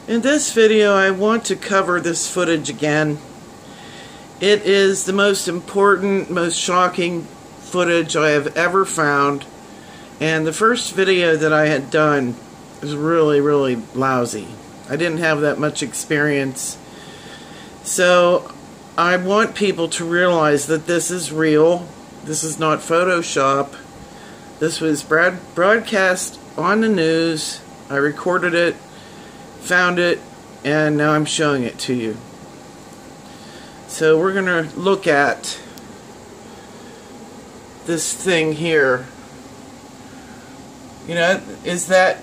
In this video, I want to cover this footage again. It is the most important, most shocking footage I have ever found. And the first video that I had done was really, really lousy. I didn't have that much experience. So I want people to realize that this is real. This is not Photoshop. This was broadcast on the news. I recorded it, found it, and now I'm showing it to you. So we're going to look at this thing here. You know,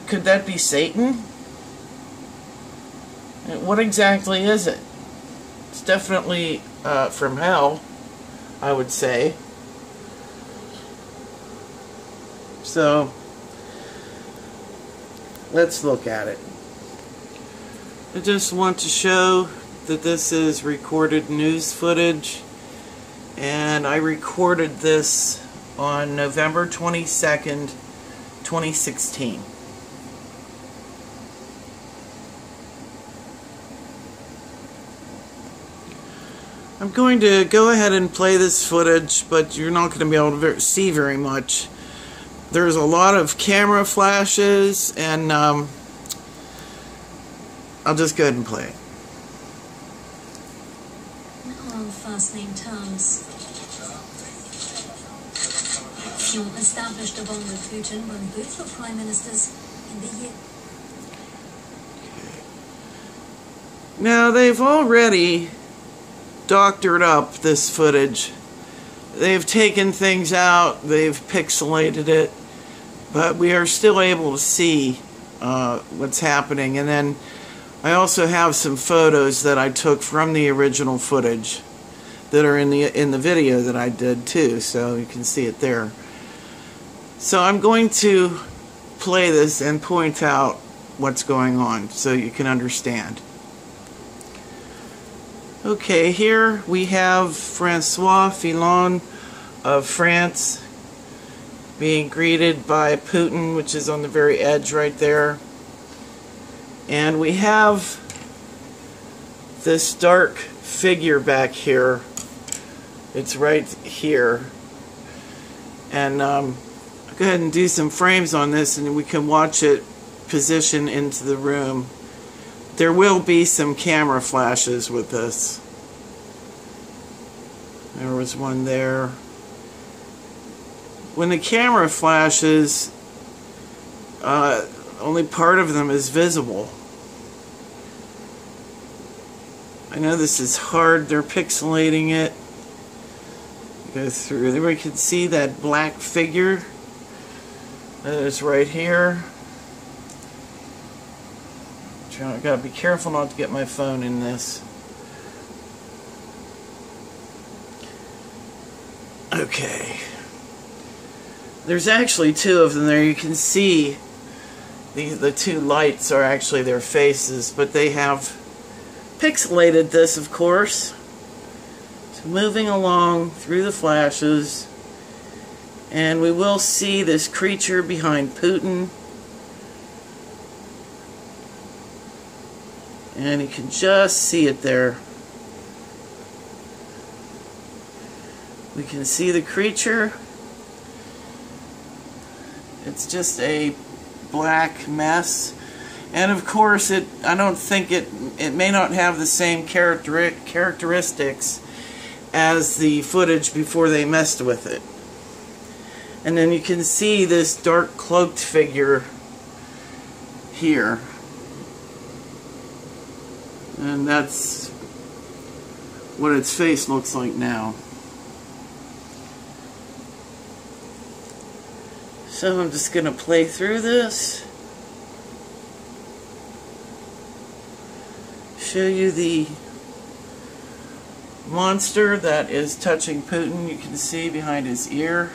could that be Satan? What exactly is it? It's definitely from hell, I would say. So, let's look at it. I just want to show that this is recorded news footage, and I recorded this on November 22nd, 2016. I'm going to go ahead and play this footage, but you're not going to be able to see very much. There's a lot of camera flashes, and I'll just go ahead and play it. Now on first name terms. Fillon established a bond with Putin when both were prime ministers in the year. Now they've already doctored up this footage. They've taken things out, they've pixelated it, but we are still able to see what's happening. And then I also have some photos that I took from the original footage that are in the video that I did too, so you can see it there. So I'm going to play this and point out what's going on so you can understand. Okay, here we have Francois Fillon of France being greeted by Putin, which is on the very edge right there. And we have this dark figure back here. It's right here. And I'll go ahead and do some frames on this, and we can watch it position into the room. There will be some camera flashes with this. There was one there. When the camera flashes, only part of them is visible. I know this is hard. They're pixelating it. Go through. There we can see that black figure that is right here. I gotta be careful not to get my phone in this. Okay. There's actually two of them there. You can see the two lights are actually their faces, but they have pixelated this, of course. So moving along through the flashes, and we will see this creature behind Putin. And you can just see it there. We can see the creature. It's just a black mess. And of course, I don't think it may not have the same characteristics as the footage before they messed with it. And then you can see this dark cloaked figure here. And that's what its face looks like now. So I'm just going to play through this. Show you the monster that is touching Putin. You can see behind his ear.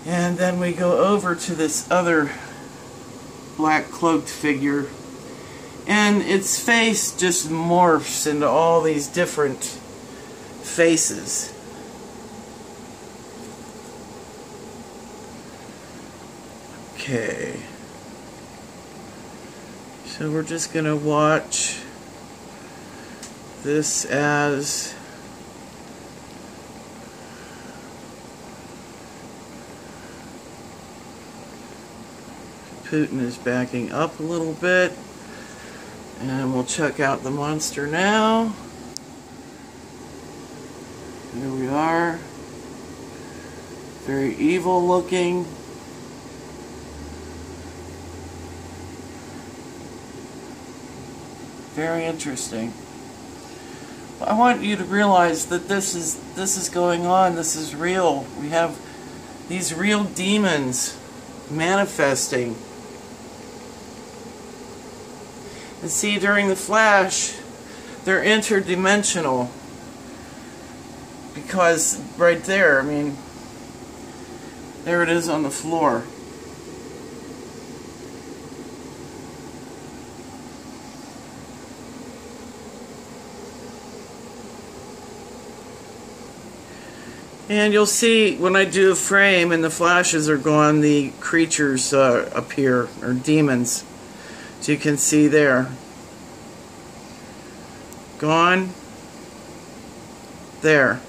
And then we go over to this other black cloaked figure, and its face just morphs into all these different faces. Okay. So we're just going to watch this as Putin is backing up a little bit. And we'll check out the monster now. Here we are. Very evil looking. Very interesting. I want you to realize that this is going on. This is real. We have these real demons manifesting. And see, during the flash, they're interdimensional. Because right there, I mean, there it is on the floor. And you'll see when I do a frame and the flashes are gone, the creatures appear, or demons. So you can see there. Gone. There.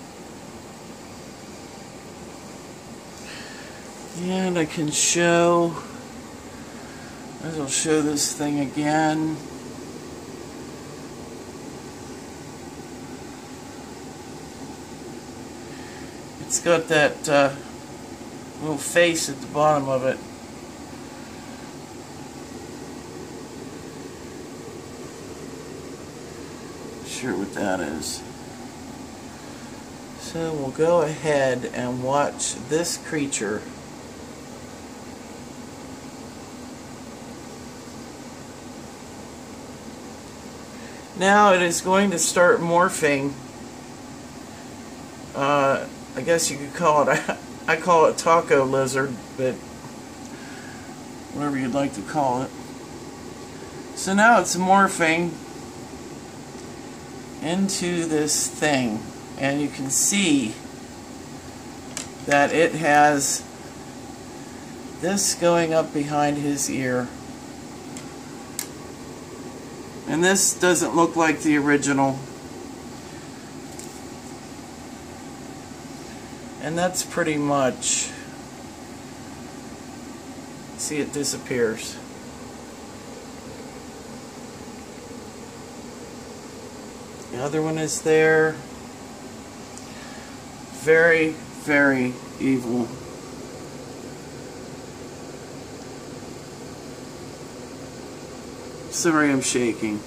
And I can show, I'll show this thing again. It's got that little face at the bottom of it. Not sure what that is. So we'll go ahead and watch this creature. Now it is going to start morphing. I guess you could call it, I call it taco lizard, but whatever you'd like to call it. So now it's morphing into this thing, and you can see that it has this going up behind his ear. And this doesn't look like the original. And that's pretty much, see, it disappears. The other one is there. Very, very evil. Sorry, I'm shaking.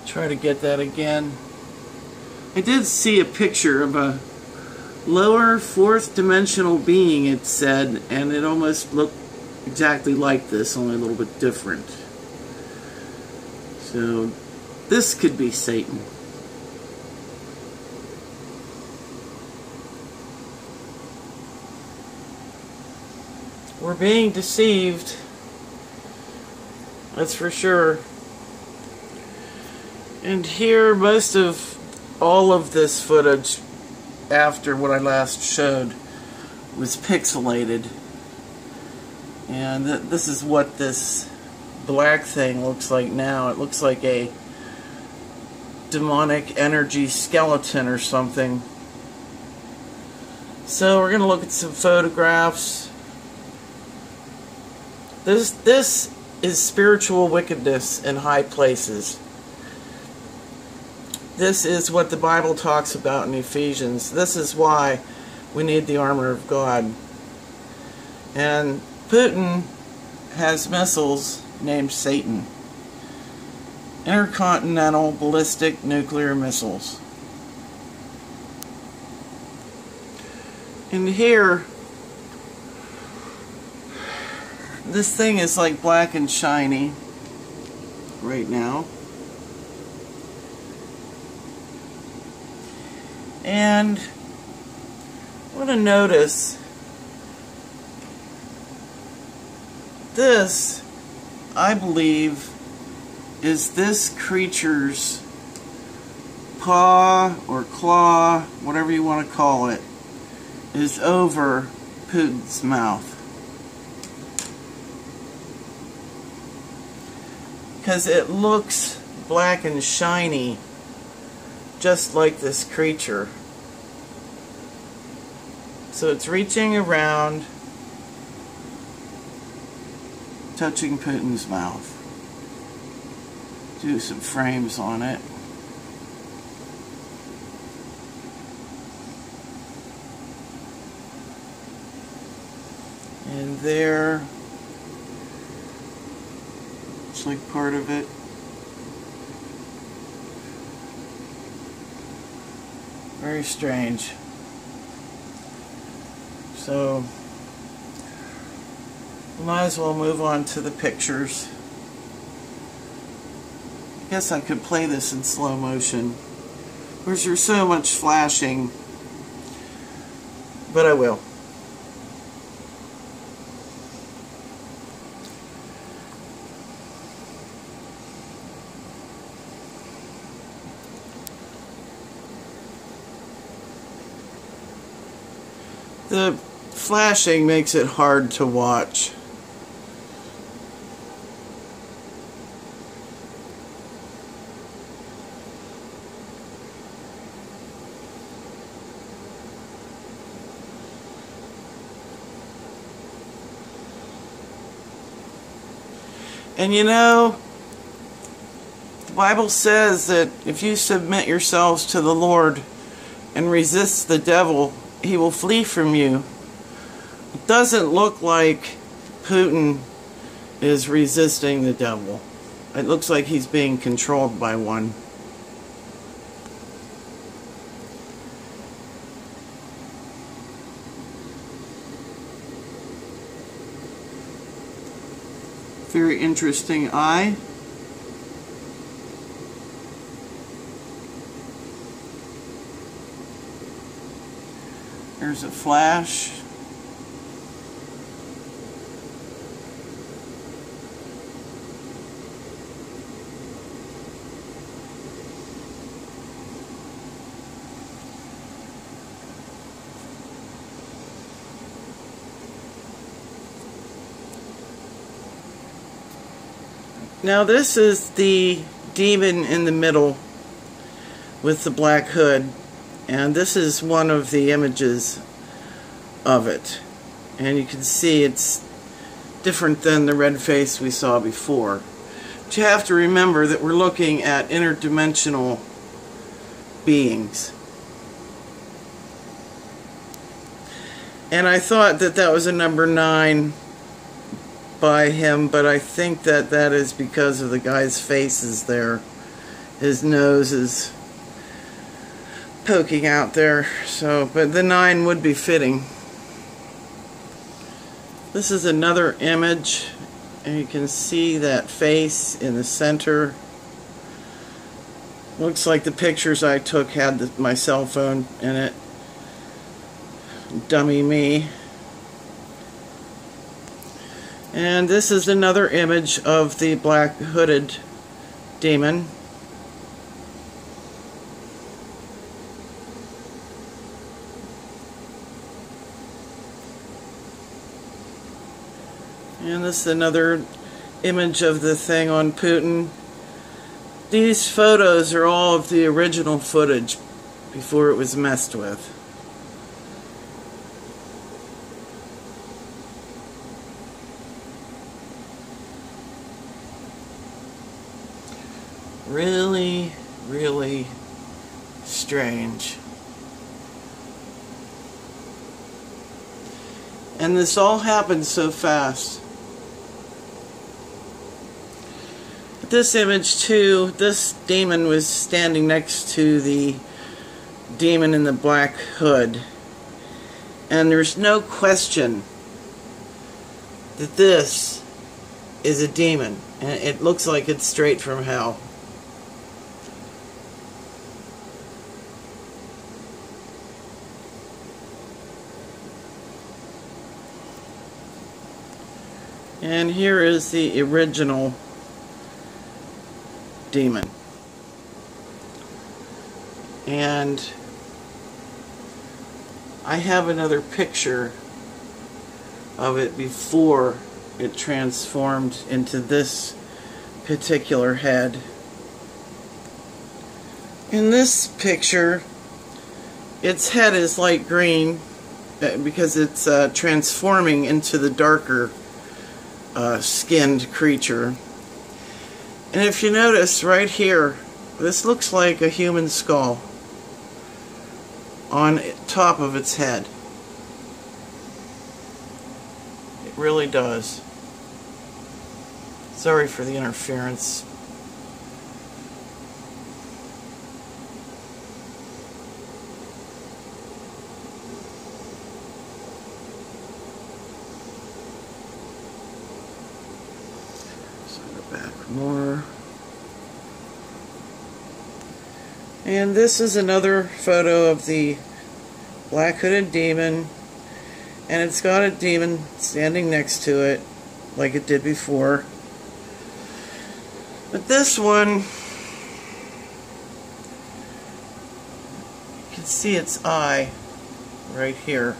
Try to get that again. I did see a picture of a lower fourth dimensional being, it said, and it almost looked exactly like this, only a little bit different. So this could be Satan. We're being deceived, that's for sure. And here, most of all of this footage after what I last showed was pixelated. And this is what this black thing looks like now. It looks like a demonic energy skeleton or something. So we're going to look at some photographs. This is spiritual wickedness in high places. This is what the Bible talks about in Ephesians. This is why we need the armor of God. And Putin has missiles named Satan. Intercontinental ballistic nuclear missiles. And here, this thing is like black and shiny right now. And I want to notice this, I believe, is this creature's paw or claw, whatever you want to call it, is over Putin's mouth. Because it looks black and shiny, just like this creature. So it's reaching around, touching Putin's mouth. Do some frames on it. And there, it's like part of it. Very strange. So, we might as well move on to the pictures. I guess I could play this in slow motion. Of course, there's so much flashing, but I will. The flashing makes it hard to watch. And you know, the Bible says that if you submit yourselves to the Lord and resist the devil, he will flee from you. It doesn't look like Putin is resisting the devil. It looks like he's being controlled by one. Very interesting eye. There's a flash. Now this is the demon in the middle with the black hood, and this is one of the images of it, and you can see it's different than the red face we saw before. But you have to remember that we're looking at interdimensional beings, and I thought that that was a number 9 by him, but I think that that is because of the guy's face is there. His nose is poking out there, so, but the 9 would be fitting. This is another image, and you can see that face in the center. Looks like the pictures I took had my cell phone in it. Dummy me. And this is another image of the black hooded demon. And this is another image of the thing on Putin. These photos are all of the original footage before it was messed with. Really, really strange. And this all happened so fast. This image too, this demon was standing next to the demon in the black hood. And there's no question that this is a demon. And it looks like it's straight from hell. And here is the original demon. And I have another picture of it before it transformed into this particular head. In this picture, its head is light green because it's transforming into the darker skinned creature. And if you notice right here, this looks like a human skull on top of its head. It really does. Sorry for the interference. Back more. And this is another photo of the black hooded demon, and it's got a demon standing next to it like it did before. But this one, you can see its eye right here,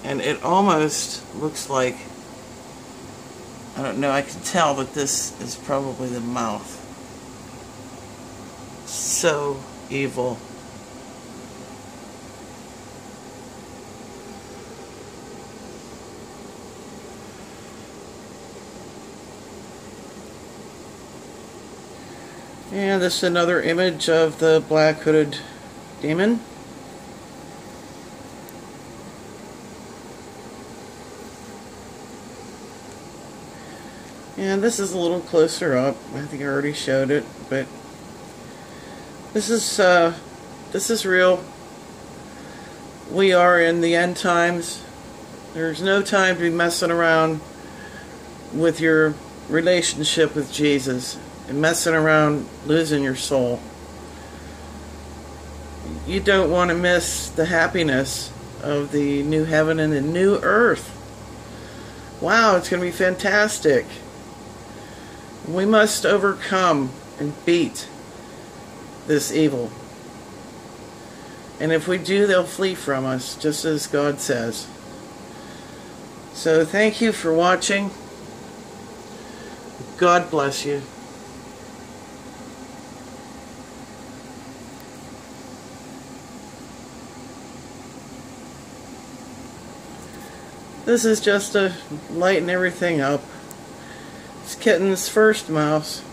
and it almost looks like, I don't know, I can tell that this is probably the mouth. So evil. And this is another image of the black hooded demon. And this is a little closer up. I think I already showed it, but this is real. We are in the end times. There's no time to be messing around with your relationship with Jesus and messing around losing your soul. You don't want to miss the happiness of the new heaven and the new earth. Wow, it's going to be fantastic. We must overcome and beat this evil. And if we do, they'll flee from us, just as God says. So thank you for watching. God bless you. This is just to lighten everything up. It's Kitten's first mouse.